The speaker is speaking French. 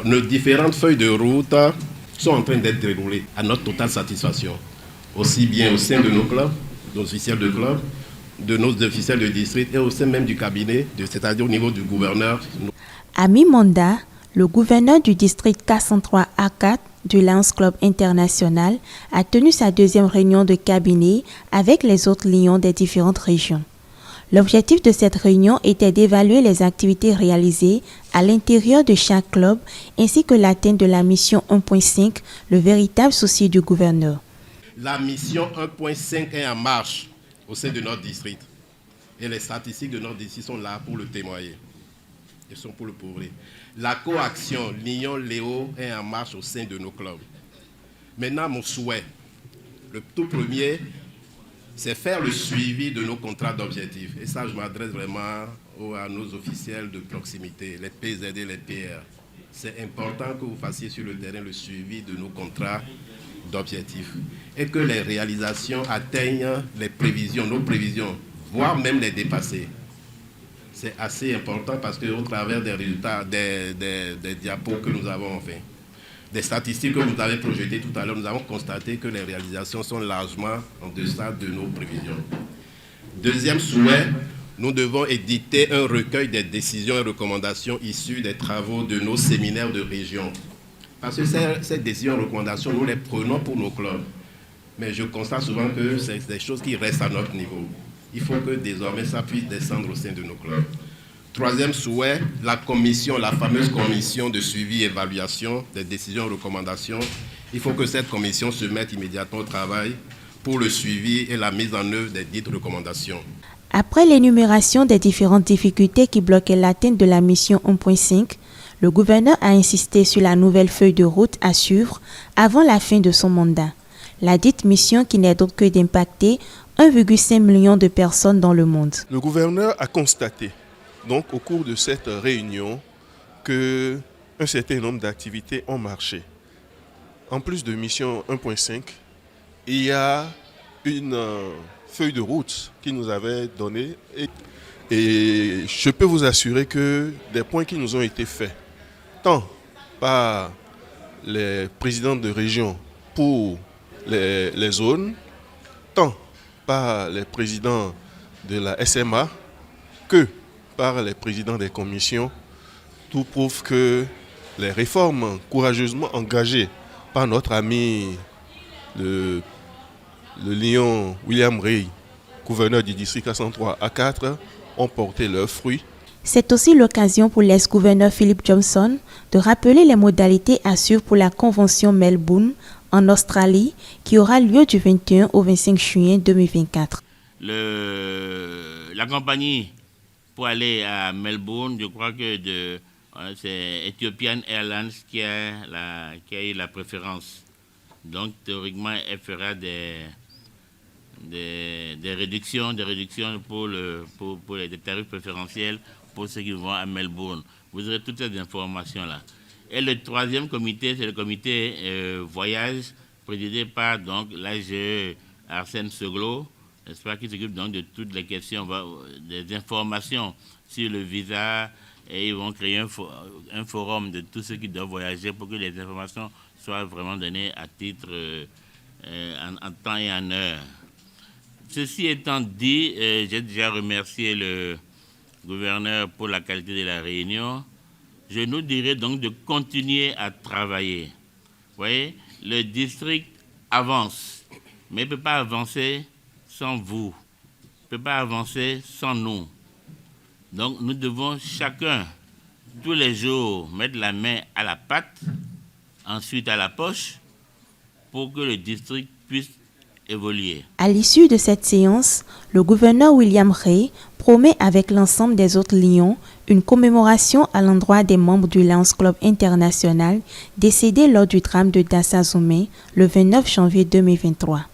nos différentes feuilles de route sont en train d'être déroulées à notre totale satisfaction, aussi bien au sein de nos clubs, nos officiels de club, de nos officiels de district et au sein même du cabinet, c'est-à-dire au niveau du gouverneur. À mi-mandat, le gouverneur du district K103A4 du Lions Club International a tenu sa deuxième réunion de cabinet avec les autres lions des différentes régions. L'objectif de cette réunion était d'évaluer les activités réalisées à l'intérieur de chaque club ainsi que l'atteinte de la mission 1.5, le véritable souci du gouverneur. La mission 1.5 est en marche au sein de notre district. Et les statistiques de notre district sont là pour le témoigner. Elles sont pour le prouver. La coaction Lion-Léo est en marche au sein de nos clubs. Maintenant, mon souhait, le tout premier, c'est faire le suivi de nos contrats d'objectifs. Et ça, je m'adresse vraiment à nos officiels de proximité, les PZD, les PR. C'est important que vous fassiez sur le terrain le suivi de nos contrats d'objectifs et que les réalisations atteignent les prévisions, nos prévisions, voire même les dépasser. C'est assez important parce qu'au travers des résultats, des diapos que nous avons fait, des statistiques que vous avez projetées tout à l'heure, nous avons constaté que les réalisations sont largement en deçà de nos prévisions. Deuxième souhait, nous devons éditer un recueil des décisions et recommandations issues des travaux de nos séminaires de région. Parce que ces décisions et recommandations, nous les prenons pour nos clubs. Mais je constate souvent que c'est des choses qui restent à notre niveau. Il faut que désormais ça puisse descendre au sein de nos clubs. Troisième souhait, la commission, la fameuse commission de suivi et évaluation des décisions et recommandations. Il faut que cette commission se mette immédiatement au travail pour le suivi et la mise en œuvre des dites recommandations. Après l'énumération des différentes difficultés qui bloquaient l'atteinte de la mission 1.5, le gouverneur a insisté sur la nouvelle feuille de route à suivre avant la fin de son mandat. La dite mission qui n'est d'autre que d'impacter 1,5 million de personnes dans le monde. Le gouverneur a constaté, donc au cours de cette réunion, qu'un certain nombre d'activités ont marché. En plus de mission 1.5, il y a une feuille de route qui nous avait donnée et je peux vous assurer que des points qui nous ont été faits, tant par les présidents de région pour les zones, tant par les présidents de la SMA que par les présidents des commissions, tout prouve que les réformes courageusement engagées par notre ami le lion William Ray, gouverneur du district K103A4, ont porté leurs fruits. C'est aussi l'occasion pour l'ex-gouverneur Philip Johnson de rappeler les modalités à suivre pour la convention Melbourne en Australie qui aura lieu du 21 au 25 juin 2024. La compagnie pour aller à Melbourne, je crois que c'est Ethiopian Airlines qui a eu la préférence. Donc théoriquement, elle fera des réductions pour les tarifs préférentiels pour ceux qui vont à Melbourne. Vous aurez toutes ces informations-là. Et le troisième comité, c'est le comité voyage, présidé par donc l'AGE Arsène Seglo, n'est-ce pas, qui s'occupe donc de toutes les questions, des informations sur le visa, et ils vont créer un forum de tous ceux qui doivent voyager pour que les informations soient vraiment données à titre en temps et en heure. Ceci étant dit, j'ai déjà remercié le gouverneur pour la qualité de la réunion. Je nous dirais donc de continuer à travailler. Vous voyez, le district avance, mais il ne peut pas avancer sans vous. Il ne peut pas avancer sans nous. Donc nous devons chacun, tous les jours, mettre la main à la pâte, ensuite à la poche, pour que le district puisse évoluer. À l'issue de cette séance, le gouverneur William Ray promet avec l'ensemble des autres lions une commémoration à l'endroit des membres du Lions Club International décédés lors du drame de Dassa Zoumé le 29 janvier 2023.